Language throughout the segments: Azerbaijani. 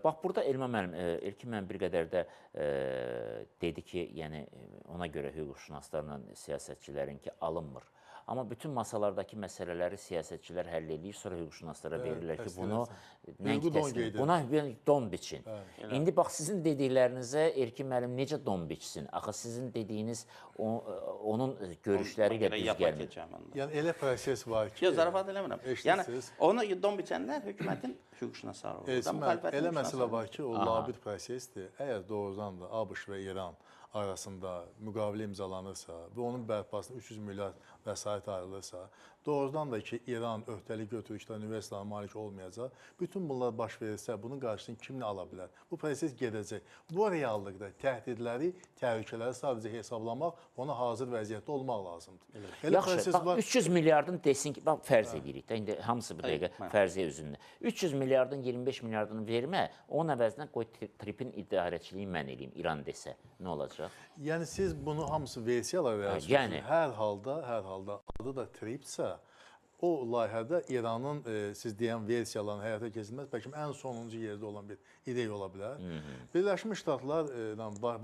Bax, burada Elman müəllim, İlkin müəllim bir qədər də dedi ki, yəni ona görə hüquqşünaslarla siyasətçilərinki alınmır. Amma bütün masalardakı məsələləri siyasətçilər həll edir, sonra hüquqşünaslara verirlər ki, bunu nəinki təslim, buna don biçin. İndi bax, sizin dediklərinizə Elkin müəllim necə don biçsin? Axı sizin dediyiniz onun görüşləri ilə düz gəlmir. Yəni elə proses var ki... Yox, zarafat eləmirəm. Yəni, onu don biçənlər hökumətin hüquqşünasları olur. Elə məsələ var ki, o labid prosesdir. Əgər doğrudan da ABŞ və İran arasında müqavilə imzalanırsa və onun bərpasına 300 milyard vəsait ayrılırsa, doğrudan da ki, İran öhdəlik götürükdə nüvə silahına malik olmayacaq. Bütün bunlar baş verirsə, bunun qarşısını kimlə ala bilər? Bu proses gedəcək. Bu reallıqda təhdidləri, təhlükələri sadəcə hesablamaq, ona hazır vəziyyətdə olmaq lazımdır. Yaxşı, bax, 300 milyardın desin ki, bax, fərz edirik də, indi hamısı bu dəqiqə fərziyə üzündə. 300 milyardın 25 milyardını vermə, onun əvəzinə qoy tripin idarəçiliyi mən eləyim, İran desə, nə olacaq? Yəni, siz bunu hamısı versiyalar verirsiniz. Hər halda adı da tripsə, o layihədə İranın siz deyən versiyaların həyata keçirilməz, bəlkə ən sonuncu yerdə olan bir ideya ola bilər. Birləşmiş Ştatlar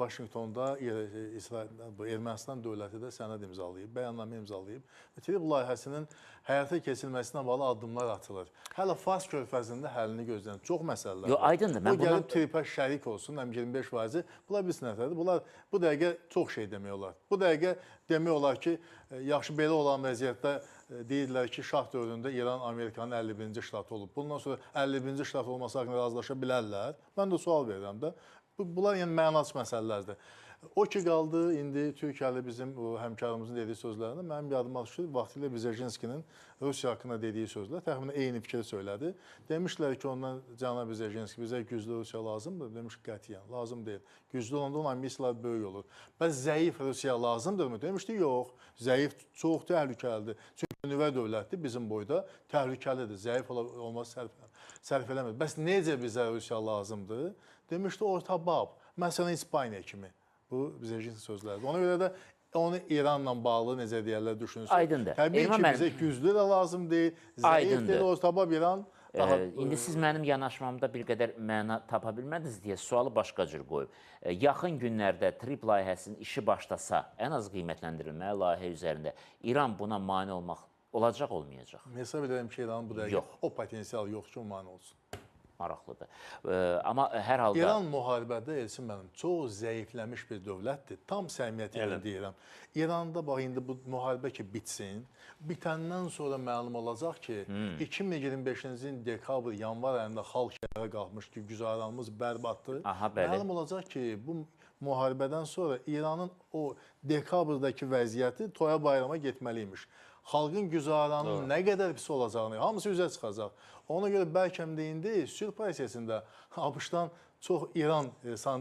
Vaşinqtonda Ermənistan dövləti də sənəd imzalayıb, bəyannamə imzalayıb. Trip layihəsinin həyata keçirilməsinə bağlı addımlar atılır. Hələ Fars körfəzində həllini gözlənir. Çox məsələlər var. Yox, aydındır. O gəlib tripə şərik olsun, həm 25%. Bunlar bir sinətlərdir. Bunlar bu dəqiqə çox şey demək olar. Bu dəqiqə demək olar ki, yaxşı belə olan vəziyyətdə deyirlər ki, şah dövründə İran Amerikanın 51-ci ştatı olub. Bundan sonra 51-ci ştat olması haqqında razılaşa bilərlər. Mən də sual verirəm də. Bunlar yəni mənasız məsələlərdir. O ki qaldı, indi Türkiyəli bizim həmkarımızın dediyi sözlərində mənim yadıma düşür, vaxtilə Bizejinskinin Rusiya haqqında dediyi sözlər təxminən eyni fikri söylədi. Demişlər ki, ondan cənab Bizejinski bizə güclü Rusiya lazımdır. Demiş ki, qətiyyən, lazım deyil. Güclü olanda onun ambisiyaları böyük olur. Bəs zəif Rusiya lazımdırmı? Demişdi, yox. Zəif çox təhlükəlidir. Çünki nüvə dövlətdir bizim boyda, təhlükəlidir. Zəif olması sərf eləmir. Bəs necə bizə Rusiya lazımdır? Demişdi, orta bab. Məsələn, İspaniya kimi. Bu Bizejinski sözlərdir. Ona görə də onu İranla bağlı necə deyərlər düşünürsün. Aydındır. Təbii ki, bizə güclü də lazım deyil, zəif deyil, orta bab İran. İndi siz mənim yanaşmamda bir qədər məna tapa bilmədiniz deyə sualı başqa cür qoyub. Yaxın günlərdə trip layihəsinin işi başlasa, ən az qiymətləndirilməli layihə üzərində İran buna mane olacaq, olmayacaq? Hesab edirəm ki, İranın bu dəqiqə o potensial yox ki, o mane olsun. Maraqlıdır. Amma hər halda... İran müharibədə, Elçin mənim, çox zəifləmiş bir dövlətdir. Tam səmiyyəti ilə deyirəm. İranda, bax, indi bu müharibə ki, bitsin, bitəndən sonra məlum olacaq ki, 2025-ci dekabr, yanvar ayında xalq şəhərə qalxmış ki, güzaranımız bərbatdır. Məlum olacaq ki, bu müharibədən sonra İranın o dekabrdakı vəziyyəti toya bayrama getməliymiş. Xalqın güzaranının nə qədər pis olacağını, hamısı üzə çıxacaq. Ona görə bəlkə də indi sülh prosesində ABŞ-dan çox İran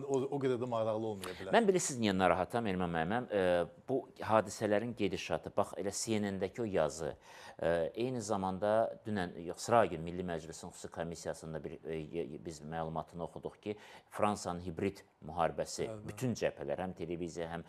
o qədər də maraqlı olmaya bilər. Mən bilirsiniz niyə narahatam, Elman müəllim? Bu hadisələrin gedişatı, bax, elə CNN-dəki o yazı, eyni zamanda dünən, sıra gün Milli Məclisin xüsusi komissiyasında biz məlumatını oxuduq ki, Fransanın hibrid müharibəsi, bütün cəbhələr, həm televiziya, həm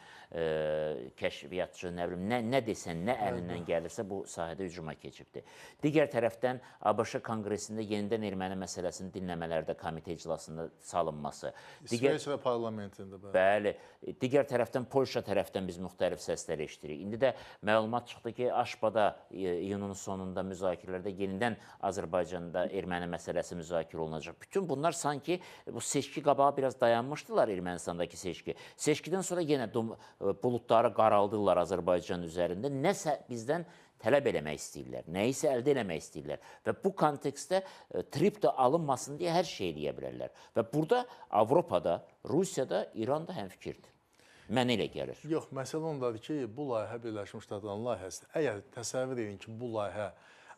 kəşfiyyatçı, nə bilim, nə desən, nə əlindən gəlirsə bu sahədə hücuma keçibdir. Digər tərəfdən ABŞ Konqresində yenidən erməni məsələsinin dinləmələrdə komitə iclasında salınması. İsveçrə parlamentində. Bəli. Digər tərəfdən Polşa tərəfdən biz müxtəlif səslər eşitirik. İndi də məlumat çıxdı ki, Aşbada iyunun sonunda müzakirələrdə yenidən Azərbaycanda erməni məsələsi müzakirə olunacaq. Bütün bunlar sanki bu seçki qabağı biraz dayanmışdılar Ermənistandakı seçki. Seçkidən sonra yenə buludları qaraldırlar Azərbaycan üzərində. Nəsə bizdən tələb eləmək istəyirlər, nəyisə əldə eləmək istəyirlər və bu kontekstdə trip də alınmasın deyə hər şey eləyə bilərlər. Və burada Avropada, Rusiyada, İranda həmfikirdir. Mənə elə gəlir. Yox, məsələ ondadır ki, bu layihə Birləşmiş Ştatların layihəsidir. Əgər təsəvvür edin ki, bu layihə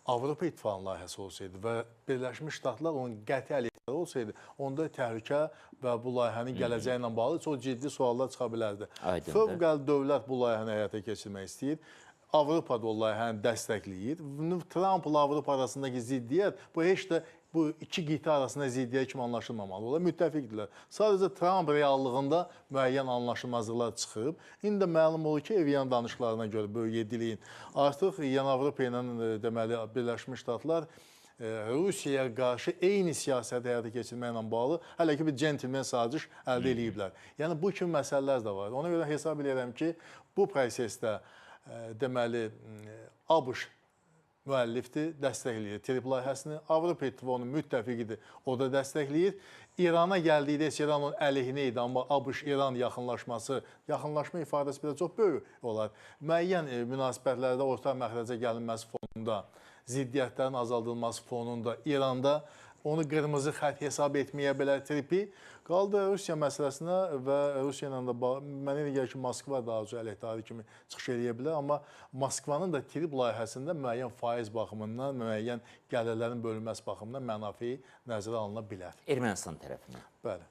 Avropa İttifaqının layihəsi olsaydı və Birləşmiş Ştatlar onun qəti əleyhləri olsaydı, onda təhlükə və bu layihənin gələcəyi ilə bağlı çox ciddi suallar çıxa bilərdi. Fövqəli dövlət bu layihəni həyata keçirmək istəyir. Avropada o layihəni dəstəkləyir. Trumpla Avropa arasındakı ziddiyyət, bu heç də bu iki qitə arasında ziddiyyət kimi anlaşılmamalı. Onlar müttəfiqdirlər. Sadəcə Trump reallığında müəyyən anlaşılmazlıqlar çıxıb. İndi də məlum olur ki, Evian danışıqlarına görə böyük yediliyin artıq Avropa ilə deməli Birləşmiş Ştatlar Rusiyaya qarşı eyni siyasəti həyata keçirməklə bağlı hələ ki bir centlmen saziş əldə ediblər. Yəni bu kimi məsələlər də var. Ona görə hesab edirəm ki, bu prosesdə deməli ABŞ müəllifdir, dəstəkləyir TRIP layihəsini. Avropa İttifaqının müttəfiqidir, o da dəstəkləyir. İrana gəldikdə İran onun əleyhinə idi, amma ABŞ-İran yaxınlaşma ifadəsi belə çox böyük olar. Müəyyən münasibətlərdə orta məxrəcə gəlinməsi fonunda, ziddiyyətlərin azaldılması fonunda İranda onu qırmızı xətt hesab etməyə bilər TRIP-i. Qaldı Rusiya məsələsinə və Rusiya ilə də mənə elə gəlir ki, Moskva daha çox əleyhdarı kimi çıxış edə bilər, amma Moskvanın da TRIP layihəsində müəyyən faiz baxımından, müəyyən gəlirlərin bölünməsi baxımından mənafi nəzərə alına bilər. Ermənistan tərəfindən. Bəli.